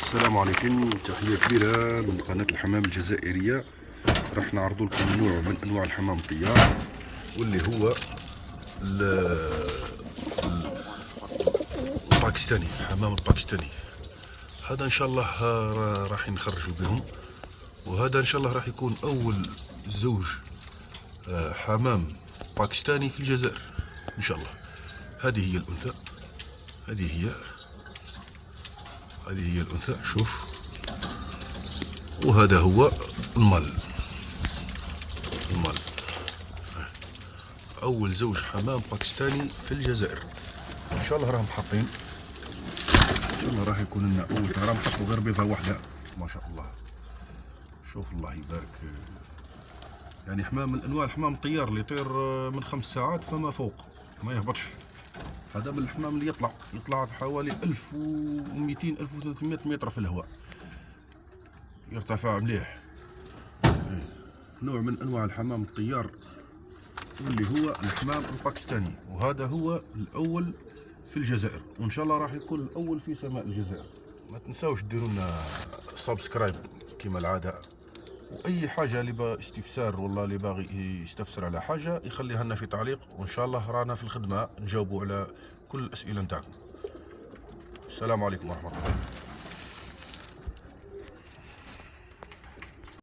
السلام عليكم، تحية كبيرة من قناة الحمام الجزائرية. راح نعرضوا لكم نوع من انواع الحمام الطيار، واللي هو الباكستاني، الحمام الباكستاني. هذا ان شاء الله راح نخرجوا بهم، وهذا ان شاء الله راح يكون اول زوج حمام باكستاني في الجزائر ان شاء الله. هذه هي الانثى، هذه هي الانثى، شوف. وهذا هو المال. اول زوج حمام باكستاني في الجزائر ان شاء الله. راهم حاطين ان شاء الله راح يكون لنا اول. راهم حطوا غير بيضه واحده ما شاء الله. شوف الله يبارك، يعني حمام من انواع الحمام الطيار اللي يطير من 5 ساعات فما فوق، ما يهبطش. هذا من الحمام اللي يطلع بحوالي 1200 1300 متر في الهواء، يرتفع مليح. نوع من انواع الحمام الطيار واللي هو الحمام الباكستاني، وهذا هو الاول في الجزائر، وان شاء الله راح يكون الاول في سماء الجزائر. ما تنساوش ديروا لنا سبسكرايب كما العاده، واي حاجه اللي با استفسار والله اللي باغي يستفسر على حاجه يخليها لنا في تعليق، وان شاء الله رانا في الخدمه نجاوبوا على كل الاسئله نتاعكم. السلام عليكم ورحمه الله.